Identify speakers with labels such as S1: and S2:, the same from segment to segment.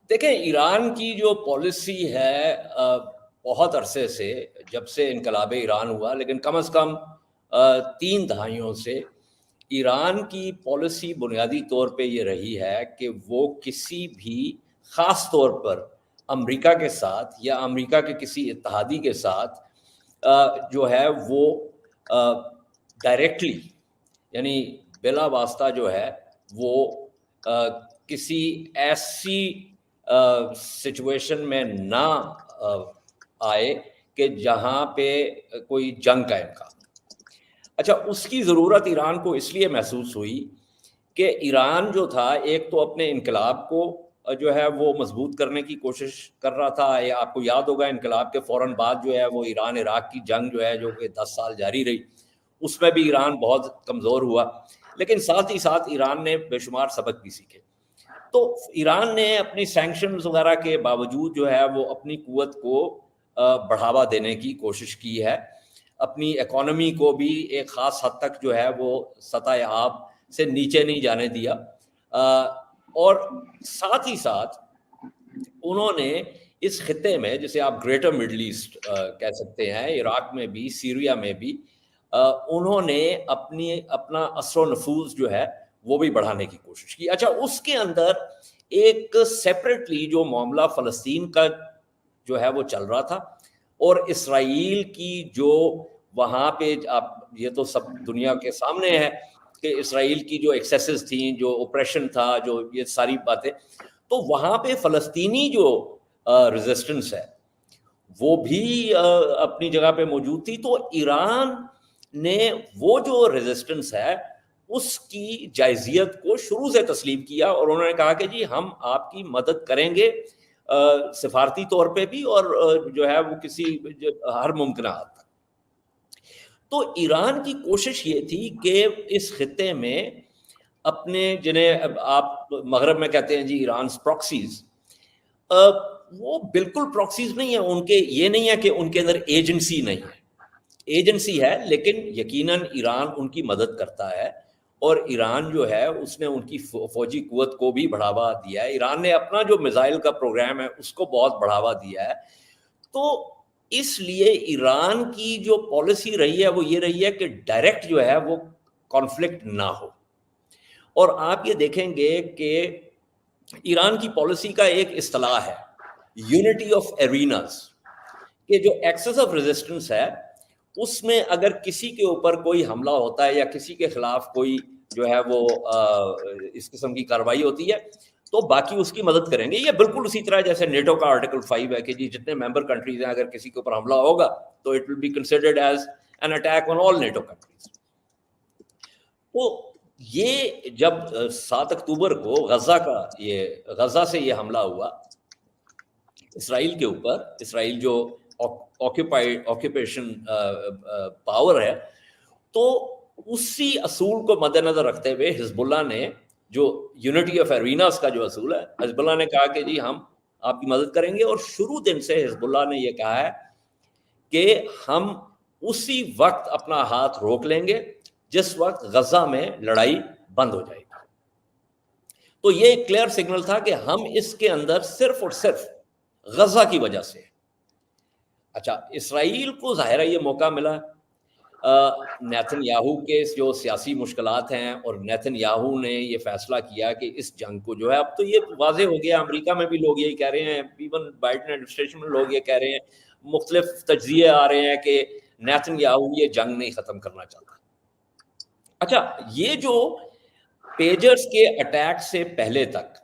S1: دیکھیں ایران کی جو پالیسی ہے بہت عرصے سے، جب سے انقلاب ایران ہوا، لیکن کم از کم 3 دہائیوں سے ایران کی پالیسی بنیادی طور پہ یہ رہی ہے کہ وہ کسی بھی خاص طور پر امریکہ کے ساتھ یا امریکہ کے کسی اتحادی کے ساتھ جو ہے وہ ڈائریکٹلی یعنی بلا واسطہ جو ہے وہ کسی ایسی سچویشن میں نہ آئے کہ جہاں پہ کوئی جنگ کا امکان۔ اچھا، اس کی ضرورت ایران کو اس لیے محسوس ہوئی کہ ایران جو تھا ایک تو اپنے انقلاب کو جو ہے وہ مضبوط کرنے کی کوشش کر رہا تھا۔ آپ کو یاد ہوگا انقلاب کے فوراً بعد جو ہے وہ ایران عراق کی جنگ جو ہے جو کہ 10 سال جاری رہی، اس میں بھی ایران بہت کمزور ہوا، لیکن ساتھ ہی ساتھ ایران نے بے شمار سبق بھی سیکھے۔ تو ایران نے اپنی سینکشنز وغیرہ کے باوجود جو ہے وہ اپنی قوت کو بڑھاوا دینے کی کوشش کی ہے، اپنی اکانومی کو بھی ایک خاص حد تک جو ہے وہ سطح آب سے نیچے نہیں جانے دیا، اور ساتھ ہی ساتھ انہوں نے اس خطے میں جسے آپ گریٹر مڈل ایسٹ کہہ سکتے ہیں، عراق میں بھی سیریا میں بھی انہوں نے اپنا اثر و نفوذ جو ہے وہ بھی بڑھانے کی کوشش کی۔ اچھا، اس کے اندر ایک سیپریٹلی جو معاملہ فلسطین کا جو ہے وہ چل رہا تھا، اور اسرائیل کی جو وہاں پہ آپ یہ تو سب دنیا کے سامنے ہے کہ اسرائیل کی جو ایکسیسز تھیں، جو اوپریشن تھا، جو یہ ساری باتیں، تو وہاں پہ فلسطینی جو ریزسٹنس ہے وہ بھی اپنی جگہ پہ موجود تھی۔ تو ایران نے وہ جو ریزسٹنس ہے اس کی جائزیت کو شروع سے تسلیم کیا، اور انہوں نے کہا کہ جی ہم آپ کی مدد کریں گے سفارتی طور پہ بھی، اور جو ہے وہ کسی ہر ممکنہ حد تک۔ تو ایران کی کوشش یہ تھی کہ اس خطے میں اپنے جنہیں آپ مغرب میں کہتے ہیں جی ایران's پراکسیز، وہ بالکل پراکسیز نہیں ہیں ان کے، یہ نہیں ہے کہ ان کے اندر ایجنسی نہیں ہے، ایجنسی ہے، لیکن یقیناً ایران ان کی مدد کرتا ہے، اور ایران جو ہے اس نے ان کی فوجی قوت کو بھی بڑھاوا دیا ہے۔ ایران نے اپنا جو میزائل کا پروگرام ہے اس کو بہت بڑھاوا دیا ہے۔ تو اس لیے ایران کی جو پالیسی رہی ہے وہ یہ رہی ہے کہ ڈائریکٹ جو ہے وہ کانفلکٹ نہ ہو۔ اور آپ یہ دیکھیں گے کہ ایران کی پالیسی کا ایک اصطلاح ہے یونٹی آف ایریناز، کہ جو ایکسس آف ریزسٹنس ہے اس میں اگر کسی کے اوپر کوئی حملہ ہوتا ہے یا کسی کے خلاف کوئی جو ہے وہ اس قسم کی کارروائی ہوتی ہے تو باقی اس کی مدد کریں گے۔ یہ بالکل اسی طرح جیسے نیٹو کا آرٹیکل 5 ہے کہ جی جتنے ممبر کنٹریز ہیں اگر کسی کے اوپر حملہ ہوگا تو it will be considered as an attack on all NATO countries. تو یہ جب 7 اکتوبر کو غزہ سے یہ حملہ ہوا اسرائیل کے اوپر، اسرائیل جو آکوپیشن پاور ہے، تو اسی اصول کو مد نظر رکھتے ہوئے حزب اللہ نے جو یونٹی آف ایریناز کا جو اصول ہے، حزب اللہ نے کہا کہ جی ہم آپ کی مدد کریں گے، اور شروع دن سے حزب اللہ نے یہ کہا ہے کہ ہم اسی وقت اپنا ہاتھ روک لیں گے جس وقت غزہ میں لڑائی بند ہو جائے گی۔ تو یہ ایک کلیئر سگنل تھا کہ ہم اس کے اندر صرف اور صرف غزہ کی وجہ سے۔ اچھا، اسرائیل کو ظاہر ہے یہ موقع ملا نیتن یاہو کے جو سیاسی مشکلات ہیں، اور نیتن یاہو نے یہ فیصلہ کیا کہ اس جنگ کو جو ہے، اب تو یہ واضح ہو گیا، امریکہ میں بھی لوگ یہی کہہ رہے ہیں، ایون بائیڈن ایڈمنسٹریشن میں لوگ یہ کہہ رہے ہیں، مختلف تجزیے آ رہے ہیں کہ نیتن یاہو یہ جنگ نہیں ختم کرنا چاہتا۔ اچھا، یہ جو پیجرز کے اٹیک سے پہلے تک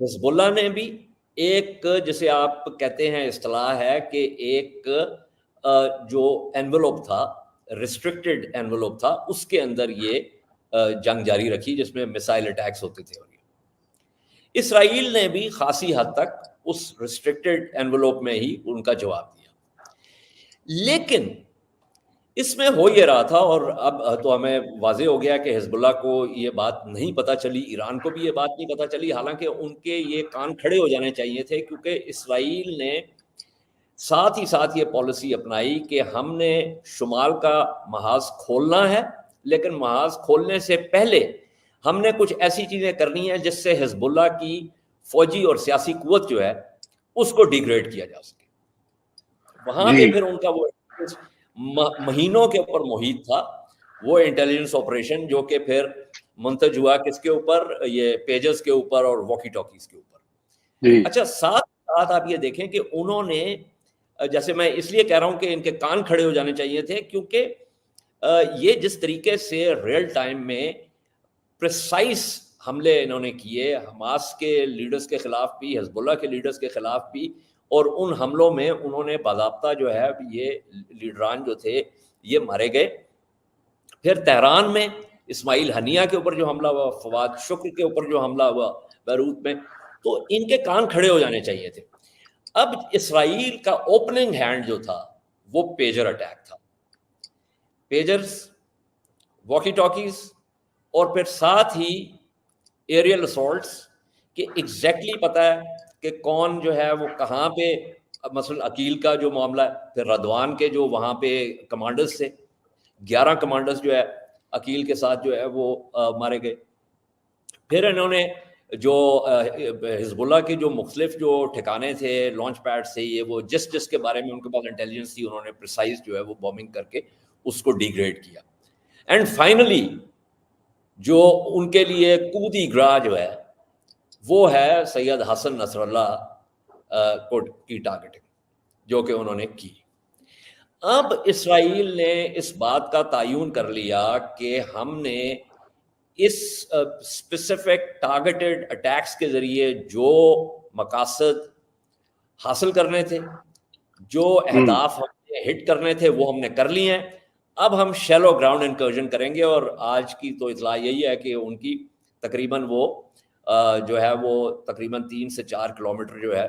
S1: حزب اللہ نے بھی ایک جسے آپ کہتے ہیں اصطلاح ہے کہ ایک جو انویلوپ تھا، ریسٹرکٹڈ انویلوپ تھا، اس کے اندر یہ جنگ جاری رکھی جس میں میسائل اٹیکس ہوتے تھے۔ اسرائیل نے بھی خاصی حد تک اس ریسٹرکٹڈ انویلوپ میں ہی ان کا جواب دیا، لیکن اس میں ہو یہ رہا تھا، اور اب تو ہمیں واضح ہو گیا کہ حزب اللہ کو یہ بات نہیں پتہ چلی، ایران کو بھی یہ بات نہیں پتہ چلی، حالانکہ ان کے یہ کان کھڑے ہو جانے چاہیے تھے، کیونکہ اسرائیل نے ساتھ ہی ساتھ یہ پالیسی اپنائی کہ ہم نے شمال کا محاذ کھولنا ہے، لیکن محاذ کھولنے سے پہلے ہم نے کچھ ایسی چیزیں کرنی ہیں جس سے حزب اللہ کی فوجی اور سیاسی قوت جو ہے اس کو ڈیگریڈ کیا جا سکے. وہاں پہ پھر ان کا وہ مہینوں کے اوپر محیط تھا وہ انٹیلیجنس آپریشن, جو کہ پھر منتج ہوا کس کے اوپر, یہ پیجز کے اوپر اور واکی ٹاکیز کے اوپر. اچھا, ساتھ ساتھ آپ یہ دیکھیں کہ انہوں نے, جیسے میں اس لیے کہہ رہا ہوں کہ ان کے کان کھڑے ہو جانے چاہیے تھے, کیونکہ یہ جس طریقے سے ریئل ٹائم میں پریسائز حملے انہوں نے کیے حماس کے لیڈرز کے خلاف بھی, حزب اللہ کے لیڈرز کے خلاف بھی, اور ان حملوں میں انہوں نے باضابطہ جو ہے یہ لیڈران جو تھے یہ مارے گئے. پھر تہران میں اسماعیل ہنیہ کے اوپر جو حملہ ہوا, فواد شکر کے اوپر جو حملہ ہوا بیروت میں, تو ان کے کان کھڑے ہو جانے چاہیے تھے. اب اسرائیل کا اوپننگ ہینڈ جو تھا وہ پیجر اٹیک تھا, پیجرز, واکی ٹاکیز, اور پھر ساتھ ہی ایریل اسالٹس, کہ ایگزیکٹلی پتہ ہے کہ کون جو ہے وہ کہاں پہ, مثلا عقیل کا جو معاملہ ہے, پھر رضوان کے جو وہاں پہ کمانڈرز تھے, 11 کمانڈرز جو ہے عقیل کے ساتھ جو ہے وہ مارے گئے. پھر انہوں نے جو حزب اللہ کے جو مختلف جو ٹھکانے تھے, لانچ پیڈ سے, یہ وہ جس کے بارے میں ان کے پاس انٹیلیجنس تھی, انہوں نے پریسائز جو ہے وہ بومبنگ کر کے اس کو ڈیگریڈ کیا. اینڈ فائنلی جو ان کے لیے کودی گراہ جو ہے وہ ہے سید حسن نصر اللہ کی ٹارگٹنگ, جو کہ انہوں نے کی. اب اسرائیل نے اس بات کا تعین کر لیا کہ ہم نے اس اسپیسیفک ٹارگیٹڈ اٹیکس کے ذریعے جو مقاصد حاصل کرنے تھے, جو اہداف ہم نے ہٹ کرنے تھے, وہ ہم نے کر لیے ہیں. اب ہم شیلو گراؤنڈ انکرجن کریں گے, اور آج کی تو اطلاع یہی ہے کہ ان کی تقریباً وہ جو ہے وہ تقریباً 3 سے 4 کلومیٹر جو ہے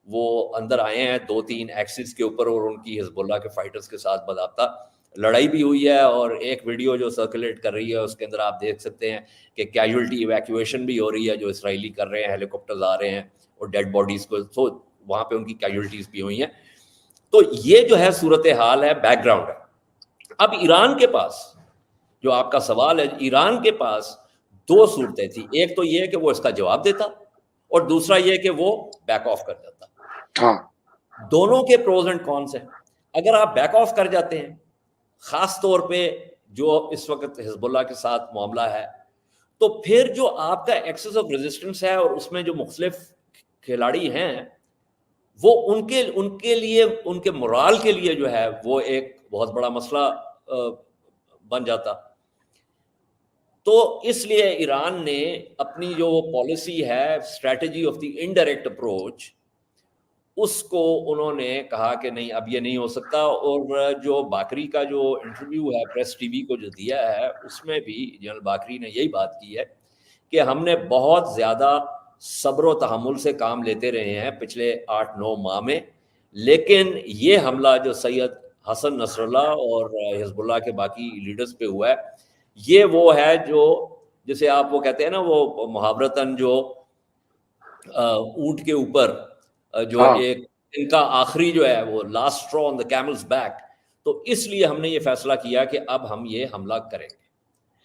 S1: وہ اندر آئے ہیں 2-3 ایکسس کے اوپر, اور ان کی حزب اللہ کے فائٹرز کے ساتھ باضابطہ لڑائی بھی ہوئی ہے. اور ایک ویڈیو جو سرکولیٹ کر رہی ہے اس کے اندر آپ دیکھ سکتے ہیں کہ کیجولٹی ایویکویشن بھی ہو رہی ہے, جو اسرائیلی کر رہے ہیں, ہیلی کاپٹرز آ رہے ہیں اور ڈیڈ باڈیز کو, تو وہاں پہ ان کی کیجولٹیز بھی ہوئی ہیں. تو یہ جو ہے صورتحال ہے, بیک گراؤنڈ ہے. اب ایران کے پاس جو آپ کا سوال ہے, ایران کے پاس 2 صورتیں تھیں. ایک تو یہ کہ وہ اس کا جواب دیتا, اور دوسرا یہ کہ وہ بیک آف کر جاتا. دونوں کے پروز اینڈ کونس ہیں. اگر آپ بیک آف کر جاتے ہیں, خاص طور پہ جو اس وقت حزب اللہ کے ساتھ معاملہ ہے, تو پھر جو آپ کا ایکسس آف ریزسٹنس ہے, اور اس میں جو مختلف کھلاڑی ہیں, وہ ان کے لیے, ان کے مورال کے لیے جو ہے وہ ایک بہت بڑا مسئلہ بن جاتا. تو اس لیے ایران نے اپنی جو پالیسی ہے, strategy of the indirect approach, اس کو انہوں نے کہا کہ نہیں, اب یہ نہیں ہو سکتا. اور جو باقری کا جو انٹرویو ہے پریس ٹی وی کو جو دیا ہے, اس میں بھی جنرل باقری نے یہی بات کی ہے کہ ہم نے بہت زیادہ صبر و تحمل سے کام لیتے رہے ہیں پچھلے 8-9 ماہ میں, لیکن یہ حملہ جو سید حسن نصر اللہ اور حزب اللہ کے باقی لیڈرز پہ ہوا ہے, یہ وہ ہے جو جسے آپ وہ کہتے ہیں نا, وہ محاورتاً جو اونٹ کے اوپر جو ایک ان کا آخری جو ہے وہ لاسٹ اسٹرا آن دی کیملز بیک. تو اس لیے ہم نے یہ فیصلہ کیا کہ اب ہم یہ حملہ کریں گے.